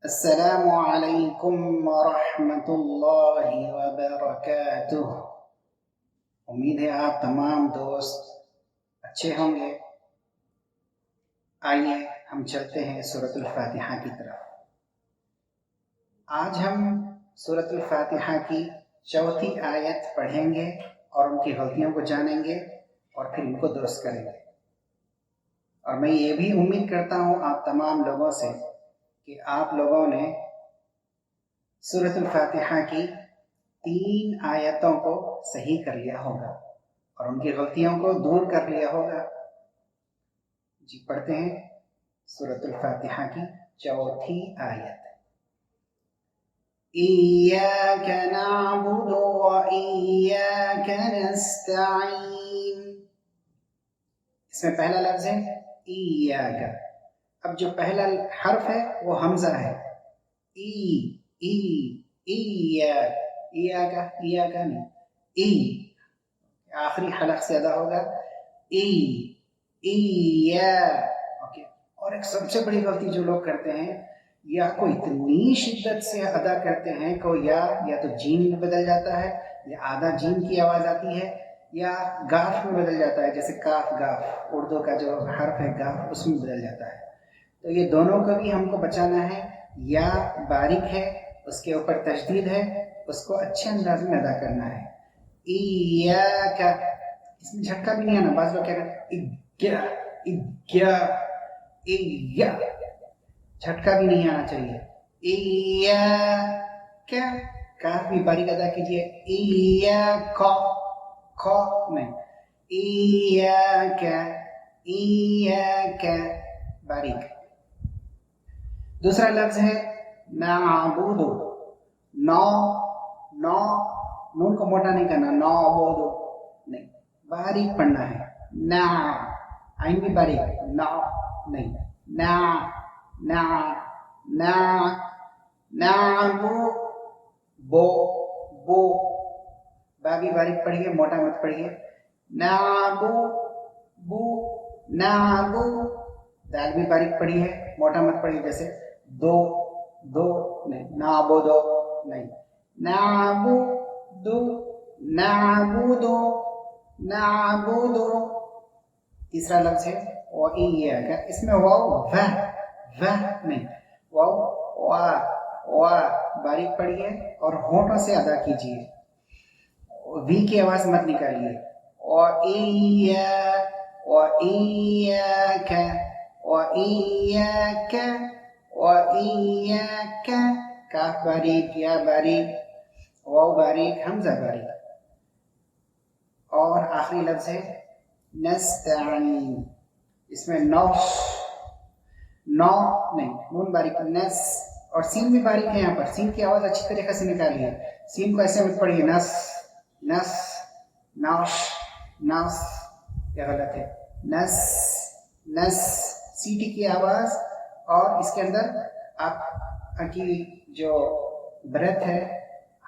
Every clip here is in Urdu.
السلام علیکم ورحمۃ اللہ وبرکاتہ۔ امید ہے آپ تمام دوست اچھے ہوں گے۔ آئیے ہم چلتے ہیں سورۃ الفاتحہ کی طرف۔ آج ہم سورۃ الفاتحہ کی چوتھی آیت پڑھیں گے اور ان کی غلطیوں کو جانیں گے اور پھر ان کو درست کریں گے۔ اور میں یہ بھی امید کرتا ہوں آپ تمام لوگوں سے کہ آپ لوگوں نے سورۃ الفاتحہ کی 3 آیتوں کو صحیح کر لیا ہوگا اور ان کی غلطیوں کو دور کر لیا ہوگا۔ جی پڑھتے ہیں سورۃ الفاتحہ کی چوتھی آیت۔ ایاک نعبد و ایاک نستعین۔ اس میں پہلا لفظ ہے ایاک۔ اب جو پہلا حرف ہے وہ حمزہ ہے۔ ایاک نہیں، ای آخری حلق سے ادا ہوگا۔ اوکے۔ اور ایک سب سے بڑی غلطی جو لوگ کرتے ہیں، یا کو اتنی شدت سے ادا کرتے ہیں کہ یا تو جیم میں بدل جاتا ہے، یا آدھا جیم کی آواز آتی ہے، یا گاف میں بدل جاتا ہے، جیسے کاف گاف، اردو کا جو حرف ہے گاف اس میں بدل جاتا ہے۔ تو یہ دونوں کو بھی ہم کو بچانا ہے۔ یا باریک ہے، اس کے اوپر تشدید ہے، اس کو اچھے انداز میں ادا کرنا ہے۔ ایاک، اس میں جھٹکا بھی نہیں آنا۔ بعض لوگ کہتے ہیں جھٹکا بھی نہیں آنا چاہیے۔ ایاک، کاف بھی باریک ادا کیجیے۔ ایاک نہیں، ایاک باریک۔ دوسرا لفظ ہے نعبد۔ نون کو موٹا نہیں کرنا، نعبد نہیں، باریک پڑھنا ہے۔ نا، عین بھی باریک، نا نہیں، نعبد، بو با بھی باریک پڑھیے، موٹا مت پڑھیے۔ نعبد، دال بھی باریک پڑھی ہے، موٹا مت پڑھیے، جیسے دو نہیں، نعبد نہیں، نعبد۔ تیسرا لفظ ہے وَإِيَّاكَ، اس میں واو نہیں، واو باریک پڑھیے اور ہونٹوں سے ادا کیجیے، وی کی آواز مت نکالیے۔ وَإِيَّاكَ، کاف باریک، یا باریک، واو باریک، حمزہ باریک۔ اور آخری لفظ ہے نستعین، اس میں نو نہیں، نون باریک، نس، اور سین بھی باریک ہے۔ یہاں پر سین کی آواز اچھی طریقے سے نکالیے، سین کو ایسے مت پڑھیے، نس، یہ غلط ہے۔ نس، سی ٹی کی آواز، اور اس کے اندر آپ کی جو بریتھ ہے،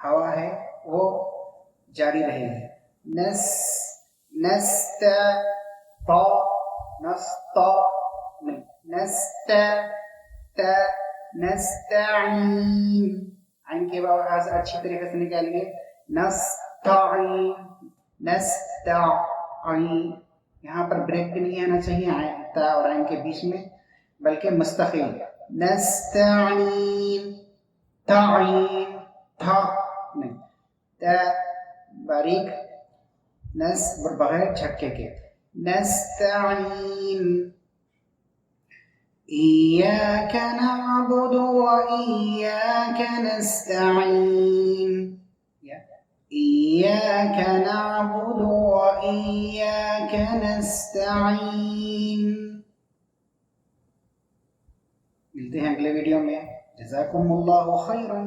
ہوا ہے، وہ جاری رہے گی۔ نستعین، عین کی آواز اچھی طریقے سے نکالیے۔ نستعین، یہاں پر بریک بھی نہیں آنا چاہیے تا اور عین کے بیچ میں، بلکہ مستقل۔ نستعین، تعین، تھا نہیں، تا باریک، نس بغیر جھٹکے کے۔ نستعین، ایاک نعبد و ایاک نستعین، ایاک نعبد و ایاک نستعین۔ ملتے ہیں اگلے ویڈیو میں۔ جزاکم اللہ خیرا۔